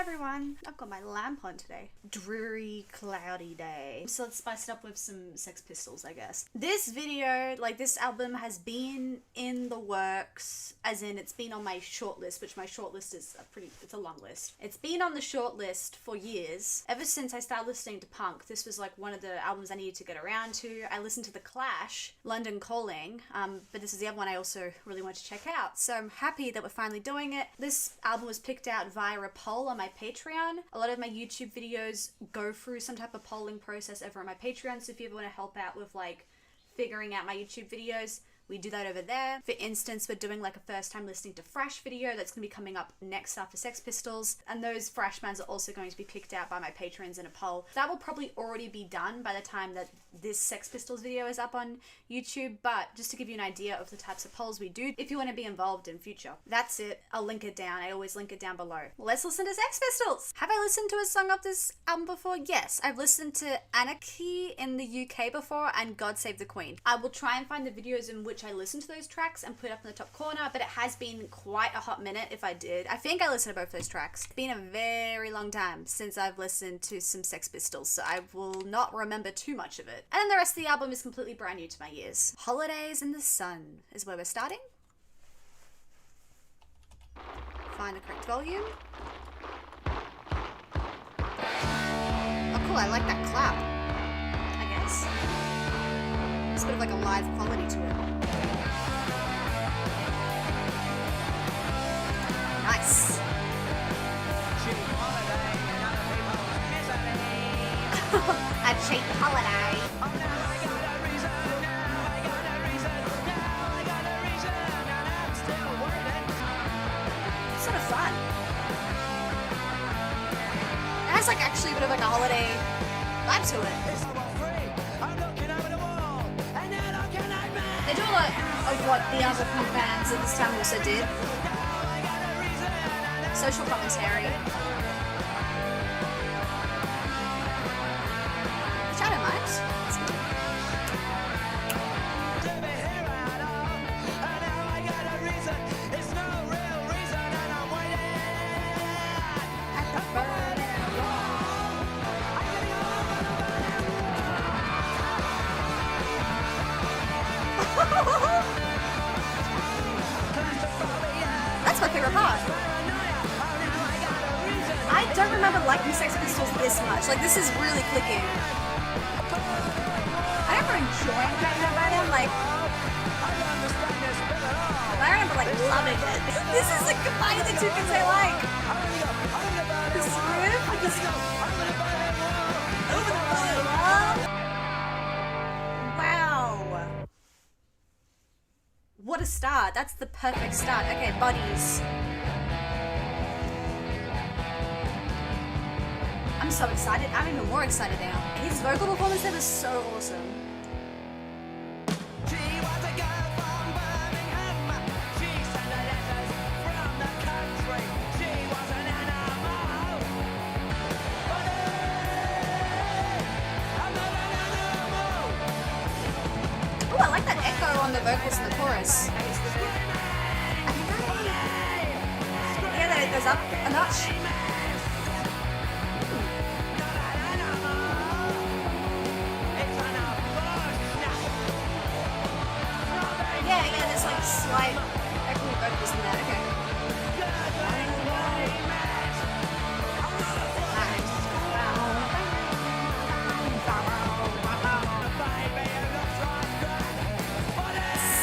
everyone. I've got my lamp on today. Dreary, cloudy day. So let's spice it up with some Sex Pistols, I guess. This video, like this album, has been in the works, as in it's been on my shortlist, which my shortlist is it's a long list. It's been on the shortlist for years. Ever since I started listening to punk, this was like one of the albums I needed to get around to. I listened to The Clash, London Calling, but this is the other one I also really want to check out. So I'm happy that we're finally doing it. This album was picked out via a poll on my Patreon. A lot of my YouTube videos go through some type of polling process over on my Patreon, so if you ever want to help out with like figuring out my YouTube videos, we do that over there. For instance, we're doing like a first time listening to Thrash video that's going to be coming up next after Sex Pistols, and those Thrash bands are also going to be picked out by my patrons in a poll. That will probably already be done by the time that this Sex Pistols video is up on YouTube, but just to give you an idea of the types of polls we do if you want to be involved in future. That's it. I'll link it down. I always link it down below. Let's listen to Sex Pistols! Have I listened to a song off this album before? Yes. I've listened to Anarchy in the UK before and God Save the Queen. I will try and find the videos in which I listen to those tracks and put it up in the top corner, but it has been quite a hot minute if I did. I think I listened to both those tracks. It's been a very long time since I've listened to some Sex Pistols, so I will not remember too much of it. And then the rest of the album is completely brand new to my ears. Holidays in the Sun is where we're starting. Find the correct volume. Oh cool, I like that clap, I guess. It's a bit of like a live quality to it. Nice. A cheap holiday. It's sort of fun. It has like actually a bit of like a holiday vibe to it. They do a lot of what the other punk bands at this time also did. Social commentary. Which I don't mind. It's good. I prefer it. That's my favorite part. I don't remember liking Sex Pistols this much. Like, this is really clicking. I remember enjoying Vacant by them, like, I remember, like, loving it. This is, like, combining the two things I like. This riff, like, this over the volume. Wow. What a start. That's the perfect start. Okay, Bodies. I'm so excited. I'm even more excited now. His vocal performance there was so awesome. She was a girl from Birmingham. She sent her letters from the country. She was an animal. But I'm not an animal. Oh, I like that echo on the vocals in the chorus. Yeah, that it goes up a notch. Slight echoey vocals in that, okay.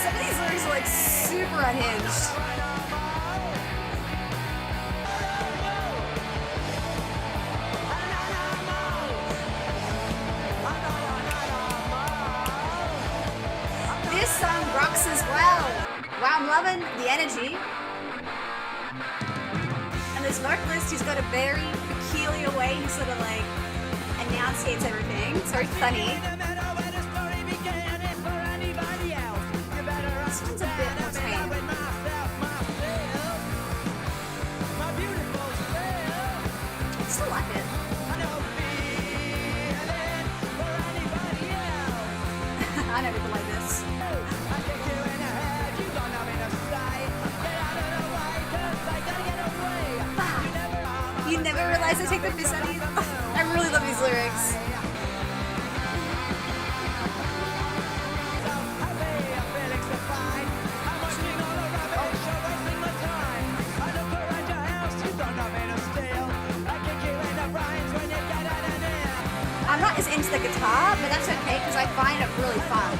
Some of these lyrics are like super unhinged. This song rocks as well. Wow, I'm loving the energy. And this vocalist, he's got a very peculiar way he sort of like enunciates everything. It's very funny. This one's a bit more tame. I still like it. I never been like this. You never never realized I take the piss out of you. I really love these lyrics. I'm not as into the guitar, but that's okay because I find it really fun.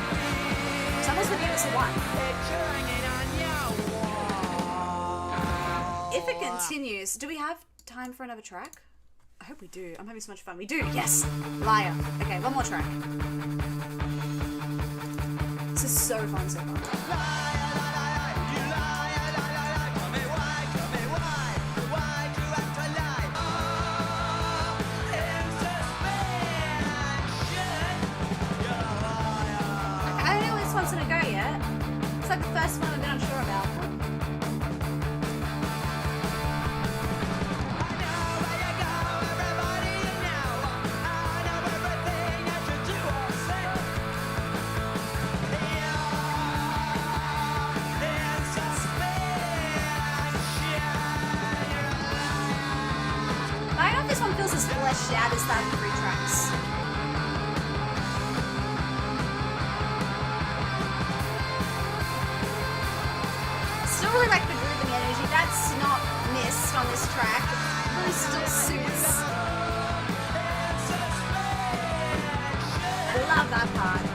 So I'm also gonna give this a 1. If it continues, do we have time for another track? I hope we do. I'm having so much fun. We do. Yes. Liar. Okay, one more track. This is so fun so far. I don't know where this one's gonna go yet. It's like the first one I've been unsure about. I don't know if this one feels as fleshed out as the other 3 tracks. Still really like the groove and the energy. That's not missed on this track. It really still suits. I love that part.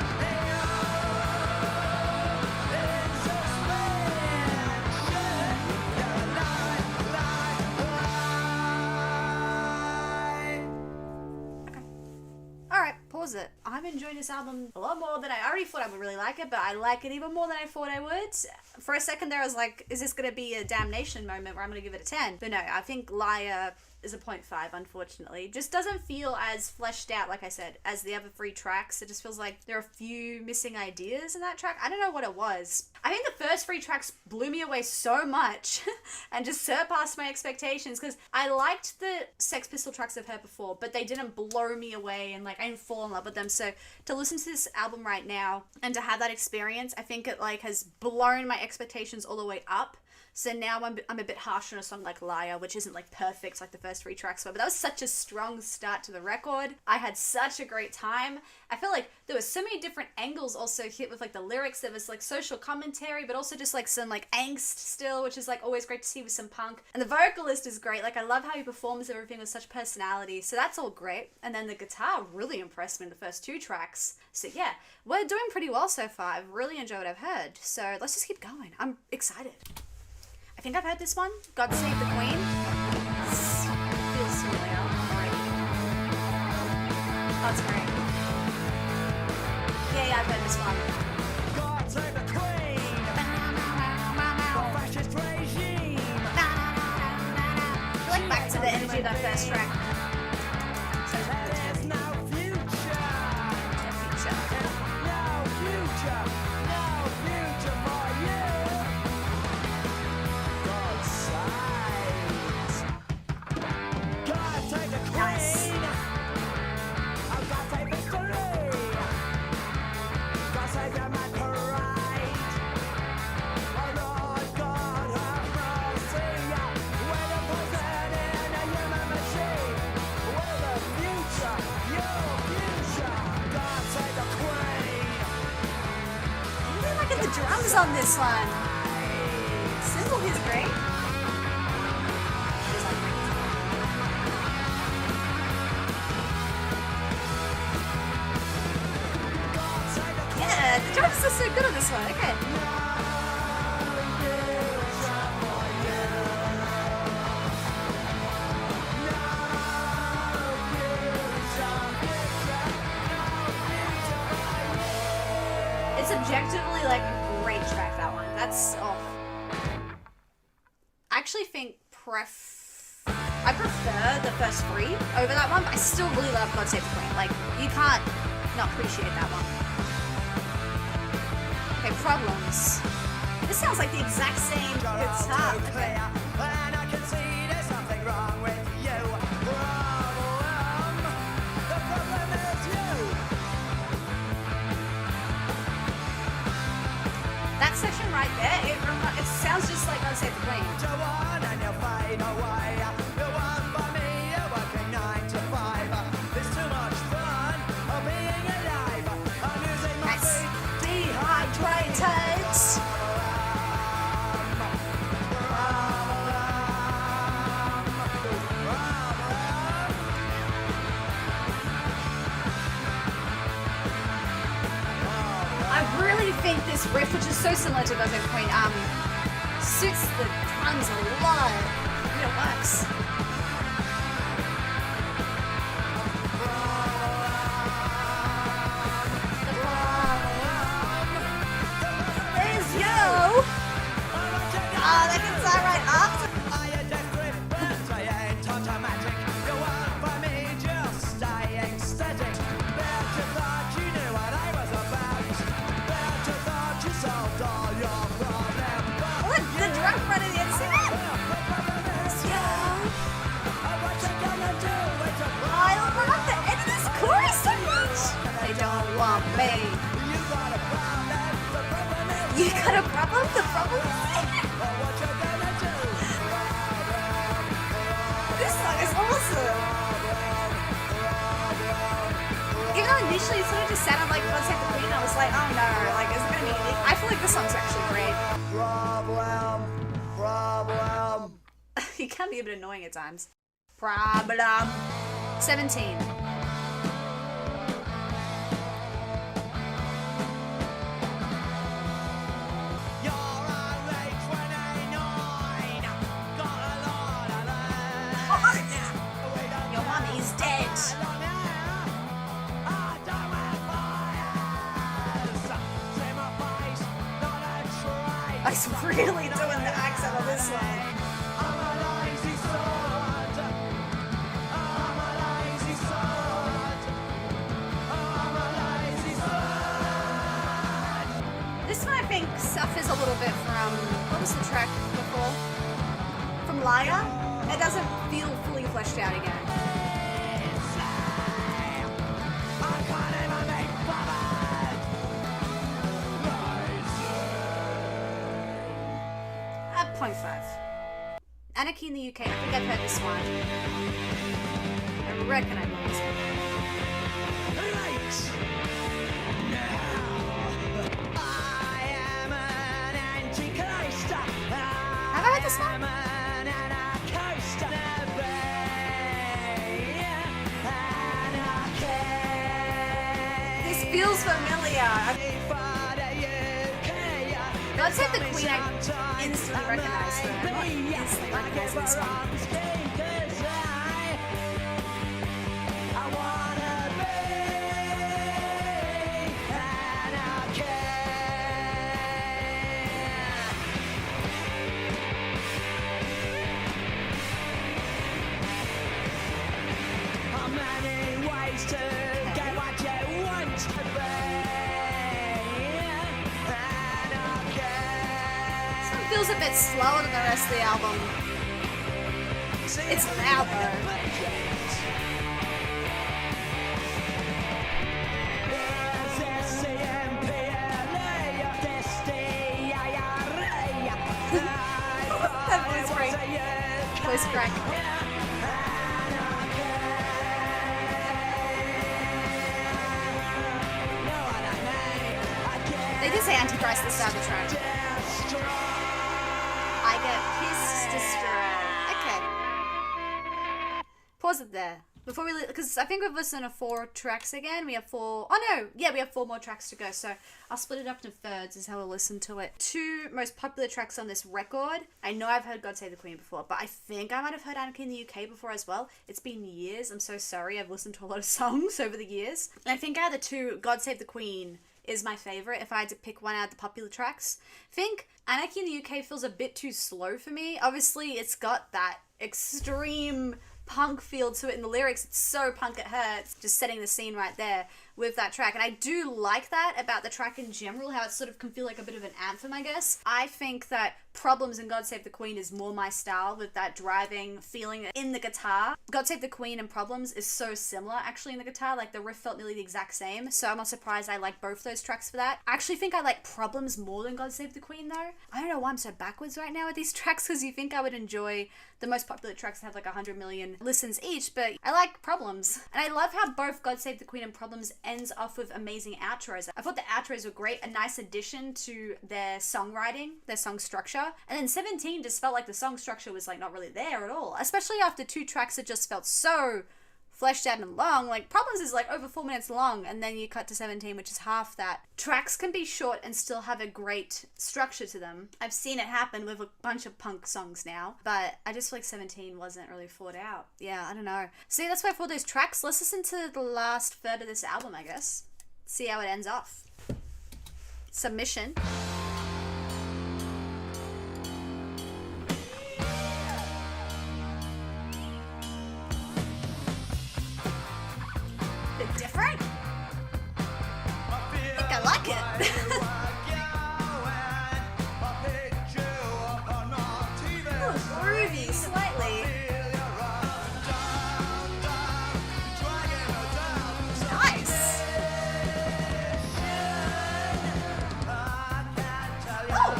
Pause it. I'm enjoying this album a lot more than I already thought I would really like it, but I like it even more than I thought I would. For a second there I was like, is this going to be a damnation moment where I'm going to give it a 10? But no, I think Liar is a 0.5, unfortunately. Just doesn't feel as fleshed out, like I said, as the other 3 tracks. It just feels like there are a few missing ideas in that track. I don't know what it was. I think the first 3 tracks blew me away so much and just surpassed my expectations, because I liked the Sex Pistol tracks I've heard before, but they didn't blow me away and like I didn't fall in love with them. So to listen to this album right now and to have that experience, I think it like has blown my expectations all the way up. So now I'm a bit harsh on a song like Liar, which isn't like perfect like the first 3 tracks were, but that was such a strong start to the record. I had such a great time. I feel like there were so many different angles also hit with like the lyrics. There was like social commentary, but also just like some like angst still, which is like always great to see with some punk. And the vocalist is great. Like I love how he performs everything with such personality. So that's all great. And then the guitar really impressed me in the first 2 tracks. So yeah, we're doing pretty well so far. I've really enjoyed what I've heard. So let's just keep going. I'm excited. I think I've heard this one. God Save the Queen. This feels familiar already. Oh, it's great. Yeah, I've heard this one. God save the Queen. The fascist regime. I like back to the energy of that first track. So There's no future. No future. No future for you. God save. God save the Queen. Nice. Oh, God save victory. God save your mad parade. Oh Lord God have mercy. We're the poison in a human machine. We're the future, your future. God save the Queen. I'm really liking the drums on this one. Cymbal is great. Yeah, the drums are so good on this one. Okay. It's objectively like a great track, that one. That's I actually think I prefer the first 3 over that one, but I still really love God Save the Queen. Like, you can't not appreciate that one. Okay, Problems. This sounds like the exact same guitar. Okay. And I can see there's something wrong with you. Problem. The problem is you. That section right there, it sounds just like God Save the Queen. You want and you'll fade away. You want for me, you this riff, which is so similar to God Save the Queen, suits the drums a lot. It works. There's you! Oh, that guitar right after. The drum front of the inside. I love the end of this chorus so much. They don't want me. You got a problem? The problem is this song is awesome. Even though initially it sort of just sounded like God Save the Queen, I was like, oh no, like is it gonna be unique? I feel like this song's actually great. Problem. He can be a bit annoying at times. Problem. 17. Your mommy's dead. He's really doing the accent on this one. This one I think suffers a little bit from, what was the track before? From Liar? It doesn't feel fully fleshed out again. At 0.5. Anarchy in the UK, I think I've heard this one. I reckon I've heard this one. Have I heard this one? This feels familiar. God Save the Queen, I instantly recognize her. I'm not instantly recognizing this one. Feels a bit slower than the rest of the album. It's loud though. That voice crack. They did say Antichrist at the start of the track. I get pissed destroyed. Okay. Pause it there. Before we, because I think we've listened to 4 tracks again. We have 4, oh no, yeah, we have 4 more tracks to go. So I'll split it up into thirds is how we'll listen to it. 2 most popular tracks on this record. I know I've heard God Save the Queen before, but I think I might have heard Anarchy in the UK before as well. It's been years. I'm so sorry. I've listened to a lot of songs over the years. And I think out of the 2, God Save the Queen is my favorite if I had to pick one out of the popular tracks. I think Anarchy in the UK feels a bit too slow for me. Obviously, it's got that extreme punk feel to it in the lyrics. It's so punk it hurts, just setting the scene right there with that track. And I do like that about the track in general, how it sort of can feel like a bit of an anthem, I guess. I think that Problems and God Save the Queen is more my style, with that driving feeling in the guitar. God Save the Queen and Problems is so similar actually in the guitar, like the riff felt nearly the exact same, so I'm not surprised I like both those tracks for that. I actually think I like Problems more than God Save the Queen though. I don't know why I'm so backwards right now with these tracks, because you think I would enjoy the most popular tracks that have like 100 million listens each, but I like Problems. And I love how both God Save the Queen and Problems ends off with amazing outros. I thought the outros were great, a nice addition to their songwriting, their song structure. And then 17 just felt like the song structure was like not really there at all, especially after 2 tracks that just felt so fleshed out and long. Like, Problems is like over 4 minutes long, and then you cut to 17, which is half that. Tracks can be short and still have a great structure to them. I've seen it happen with a bunch of punk songs now, but I just feel like 17 wasn't really thought out. Yeah, I don't know. See, that's why for those tracks, let's listen to the last third of this album, I guess. See how it ends off. Submission. Bit different? I think I like it. Oh, groovy, slightly. Nice. Oh.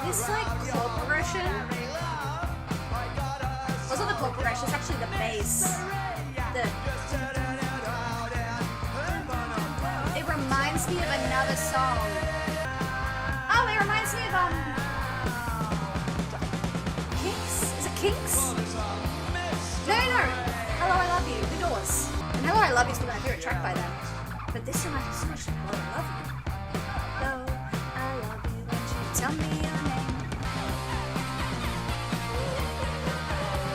This like chord progression. What's not the chord progression? It's actually the bass. It reminds me of another song. Oh, it reminds me of Kinks? Is it Kinks? No. Hello, I Love You, The Doors. And Hello, I Love You is one of my favorite track by them. But this reminds me so much of Hello, I Love You. Hello, I love you, won't you tell me your name?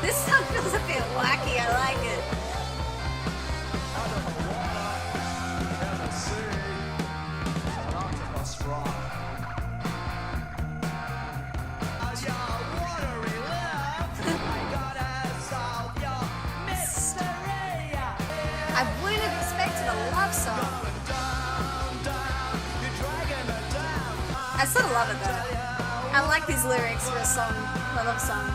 This song feels a bit wacky, I like it. I wouldn't have expected a love song. I sort of love it though. I like these lyrics for a song, a love song.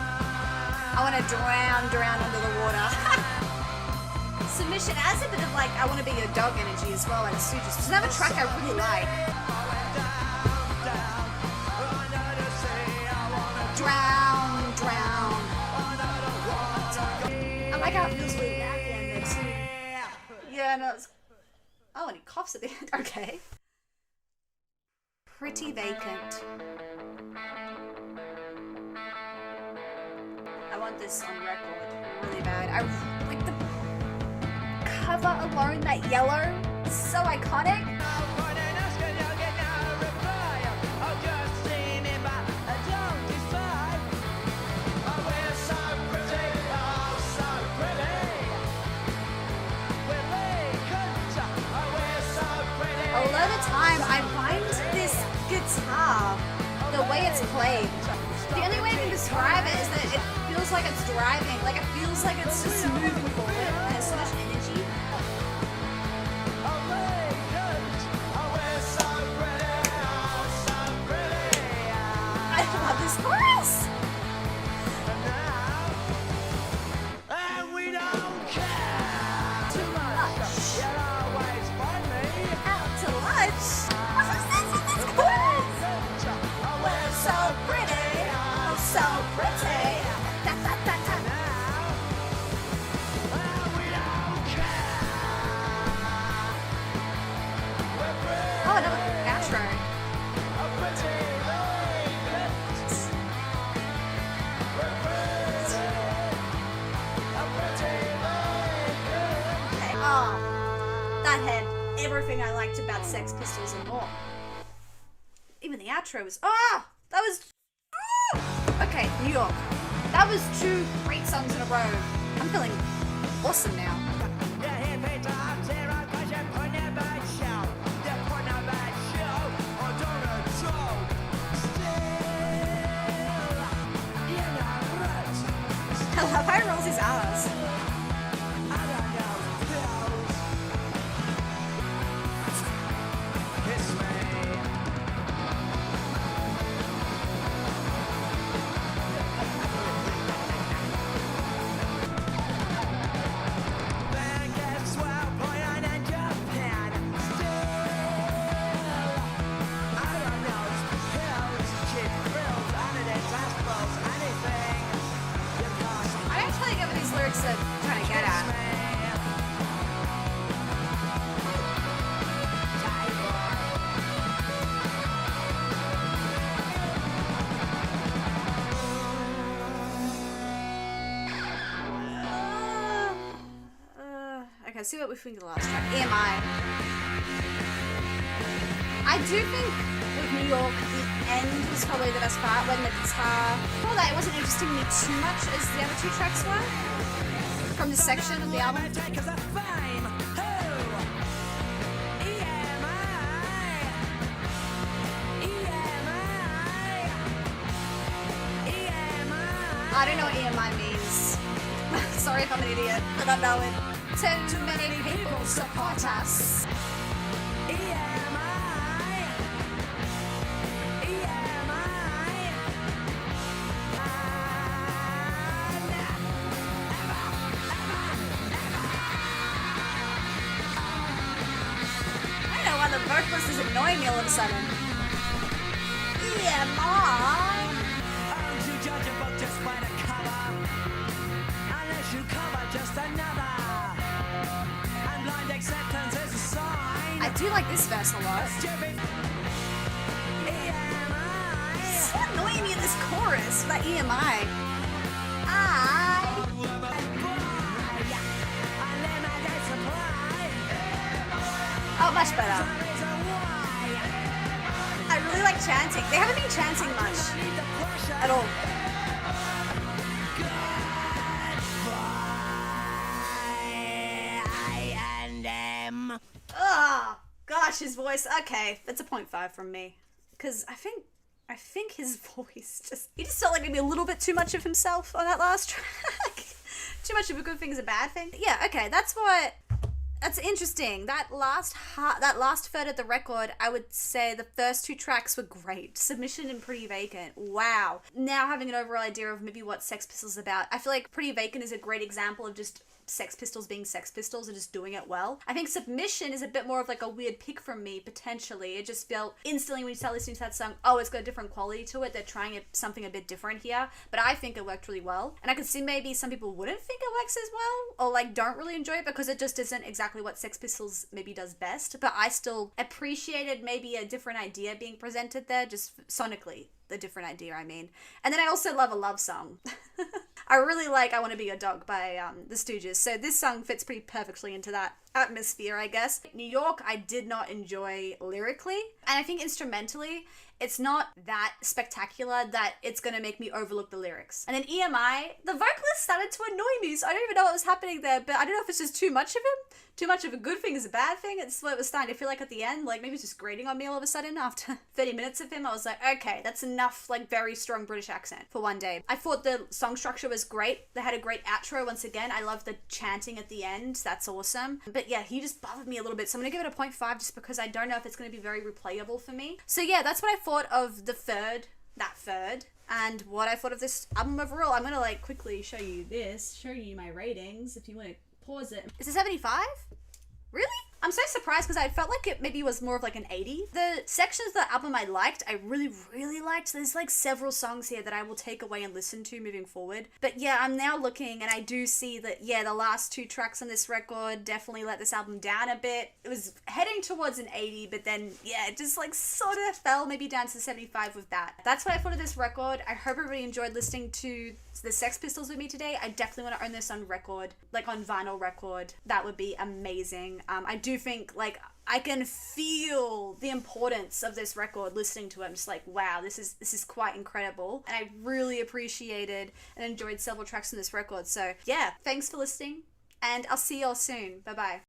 I want to drown under the water. Submission has a bit of like, I want to be your dog energy as well, like Stooges. It's another track I really like. Drown. I like how it feels really at the end there too. Yeah, no, it's... Oh, and he coughs at the end. Okay. Pretty Vacant. I want this on record really bad. I like the cover alone, that yellow. It's so iconic. A lot of the time, I find this guitar, the way it's played, the only way I can describe it is that it feels like it's driving, like it feels like it's just moving forward, and there's so much energy. I love this chorus! That had everything I liked about Sex Pistols and more. Even the outro was... That was... Okay, New York. That was 2 great songs in a row. I'm feeling awesome now. I love how he rolls his R's. Trying to get at. Okay, let's see what we think of the last track. EMI. I do think with New York, the end was probably the best part when the guitar. Before that, it wasn't interesting me too much as the other two tracks were from the section of the album. I don't know what EMI means. Sorry if I'm an idiot for not knowing. Too many people support us. I don't know why the vocalist is annoying me all of a sudden. EMI. Judge a book just by the cover, unless you cover just another. And blind acceptance is a sign. I do like this verse a lot. It's so annoying me in this chorus, that EMI. Oh, much better. I really like chanting. They haven't been chanting much at all. Oh, gosh, his voice. Okay, that's a 0.5 from me. Because I think his voice he just felt like maybe a little bit too much of himself on that last track. Too much of a good thing is a bad thing. Yeah, okay, that's interesting. That last third of the record, I would say the first two tracks were great. Submission and Pretty Vacant. Wow. Now having an overall idea of maybe what Sex Pistols is about, I feel like Pretty Vacant is a great example of just Sex Pistols being Sex Pistols and just doing it well. I think Submission is a bit more of like a weird pick from me, potentially. It just felt instantly when you start listening to that song, oh, it's got a different quality to it. They're trying something a bit different here. But I think it worked really well. And I could see maybe some people wouldn't think it works as well, or like don't really enjoy it because it just isn't exactly what Sex Pistols maybe does best. But I still appreciated maybe a different idea being presented there, just sonically. The different idea, I mean. And then I also love a love song. I really like I Want to Be Your Dog by the Stooges. So this song fits pretty perfectly into that atmosphere, I guess. New York, I did not enjoy lyrically. And I think instrumentally, it's not that spectacular that it's going to make me overlook the lyrics. And then EMI, the vocalist started to annoy me, so I don't even know what was happening there, but I don't know if it's just too much of him. Too much of a good thing is a bad thing. It's what it was starting to feel like at the end, like maybe it's just grating on me all of a sudden after 30 minutes of him. I was like, okay, that's enough, like very strong British accent for one day. I thought the song structure was great. They had a great outro once again. I love the chanting at the end. That's awesome. But yeah, he just bothered me a little bit. So I'm gonna give it a 0.5 just because I don't know if it's gonna be very replayable for me. So yeah, that's what I thought of that third, and what I thought of this album overall. I'm gonna like quickly show you my ratings if you want to pause it. Is it 75? Really? I'm so surprised because I felt like it maybe was more of like an 80. The sections of the album I liked, I really, really liked. There's like several songs here that I will take away and listen to moving forward. But yeah, I'm now looking and I do see that, yeah, the last two tracks on this record definitely let this album down a bit. It was heading towards an 80, but then, yeah, it just like sort of fell maybe down to 75 with that. That's what I thought of this record. I hope everybody enjoyed listening to the Sex Pistols with me today. I definitely want to own this on record, like on vinyl record. That would be amazing. I do think like I can feel the importance of this record listening to it. I'm just like, wow, this is quite incredible. And I really appreciated and enjoyed several tracks on this record. So yeah, thanks for listening and I'll see y'all soon. Bye bye.